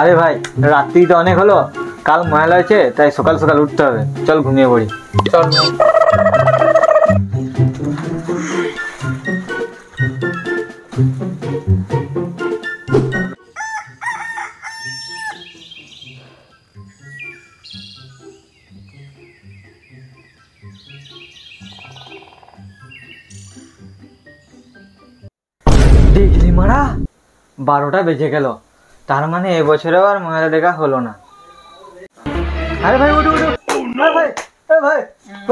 আরে ভাই রাত্রি তো অনেক হলো, কাল ময়লা হয়েছে, তাই সকাল সকাল উঠতে হবে। চল ঘুমিয়ে পড়ি। চল। দেখলি মারা 12টা বেজে গেল, তার মানে এবছরেও আর ময়লা দেখা হলো না। আরে ভাই উঠ উঠ উঠ, আরে ভাই, আরে ভাই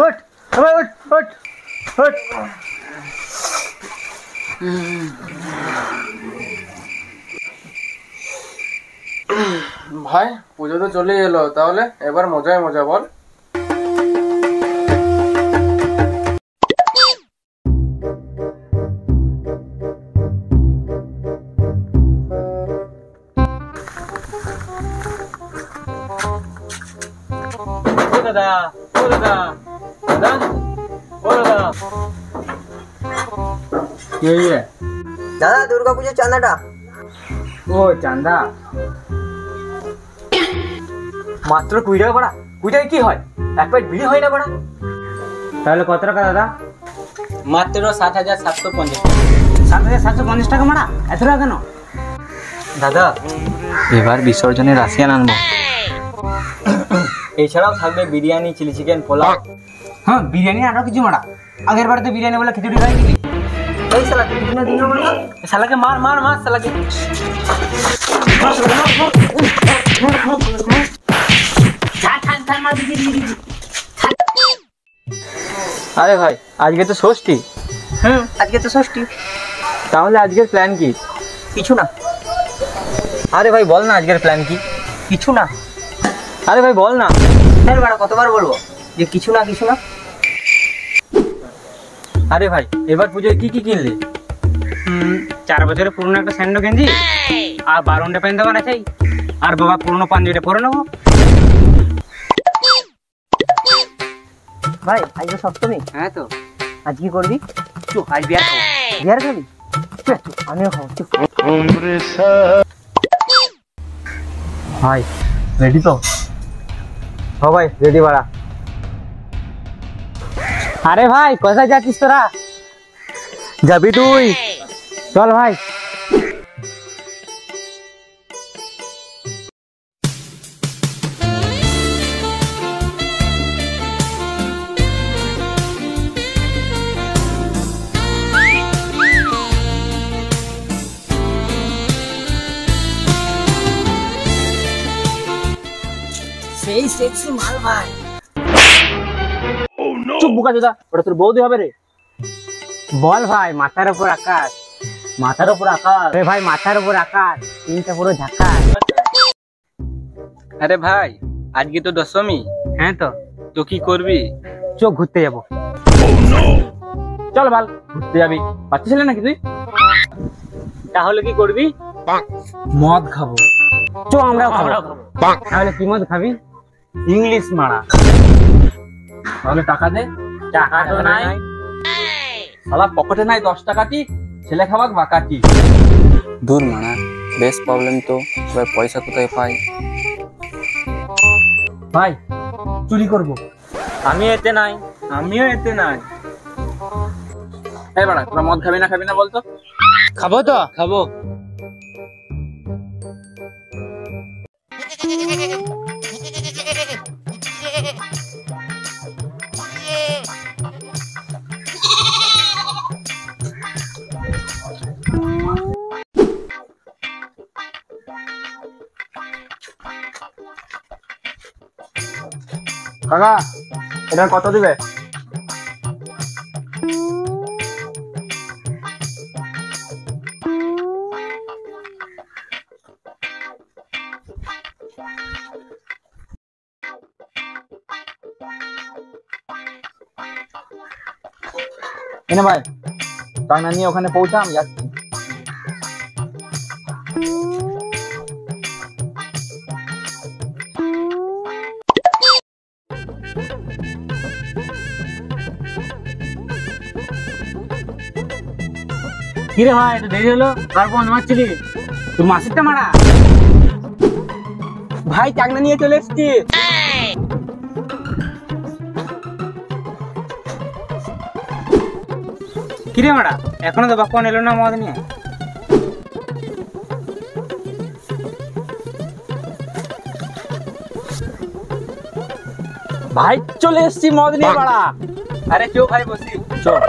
উঠ, আরে ভাই উঠ উঠ উঠ। ভাই পুজো তো চলে এলো, তাহলে এবার মজায় মজা বল। দাদা ও দাদা, দাদা ও দাদা, কি হয়েছে? দাদা দুর্গা পুজোর চাঁদাটা। ও চাঁদা মাত্র 20 টাকা পড়া। 20 টাকা কি হয়? এক প্যাকেট বিড়ি হয় না পড়া। তাহলে কত টাকা দাদা? মাত্র 7,750। 7,750 টাকা মারা, এত টাকা কেন? দাদা এবার বিসর্জনে রাশিয়ান আনবো। এছাড়াও থাকবে বিরিয়ানি, চিলি চিকেন, পোলাও। হ্যাঁ বিরিয়ানি আরো কিছু মারা। আগের বার তো বিরিয়ানি বলে খিচুড়ি খাই দিলি। এই শালা তুই দিনে দিনে মারা। শালাকে মার মার মার শালাকে। আরে ভাই আজকে তো ষষ্ঠী। আজকে তো ষষ্ঠী। তাহলে আজকের প্ল্যান কি? কিছু না। আরে ভাই বল না আজকের প্ল্যান কি? কিছু না। আরে ভাই বল না। হ্যাঁ বাড়া কতবার বলবো যে কিছু না কিছু না। আরে ভাই এবার পুজোয় কি কি কিনলে? 4 বছরের পুরনো একটা স্যান্ডো গেঞ্জি আর 12 প্যান্ট দোকান আছে, আর বাবা পুরনো পাঞ্জাবিটা পরে নেবো। ভাই আজকে সপ্তমী। হ্যাঁ তো আজ কি করবি? চুপ, আজ বিয়ার খাবো। বিয়ার খাবি? আমিও খাবো। ভাই রেডি তো? হ্যাঁ ভাই রেডি বাড়া। আরে ভাই কোথায় যাচ্ছিস তোরা? যাবি তুই? চল ভাই। সেই সেক্সি মাল ভাই। চুপ বোকা চোদা, ওটা তোর বৌদি হবে রে। বল ভাই মাথার উপর আকাশ। মাথার উপর আকাশ? আরে ভাই মাথার উপর আকাশ, তিনটা পুরো ঝাঁকাশ। আরে ভাই আজকে তো দশমী। হ্যাঁ তো। তো কি করবি? চোখ ঘুরতে যাবো। চল বাল ঘুরতে যাবি, বাচ্চা ছেলে নাকি তুই? তাহলে কি করবি? মদ খাবো। চো আমরাও খাবো। তাহলে কি মদ খাবি? ইংলিশ মারা। তাহলে টাকা দে। টাকা তো নাই। শালা পকেটে নাই 10 টাকাটি, ছেলে খাওয়াক বাকাটি। দূর মানা, বেশ প্রবলেম তো, এবার পয়সা কোথায় পাই? ভাই চুরি করবো। আমি এতে নাই। আমিও এতে নাই। এই বাড়া তোরা মদ খাবি না বলতো? খাবো তো খাবো। কাকা এটা কত দিবে? এনে ভাই টাকা নিয়ে ওখানে পৌঁছা, আমি যাচ্ছি। কিরে ভাই একটু দেরি হলো, কার বন্ধ মারছিলি? তোর মাসিরটা মারা। ভাই চাকনা নিয়ে চলে এসছি। কিরে মারা, এখনো তো বাপ্পন এলো না মদ নিয়ে? ভাই চলে এসছি মদ নিয়ে বাড়া। আরে চো ভাই বসি। চল।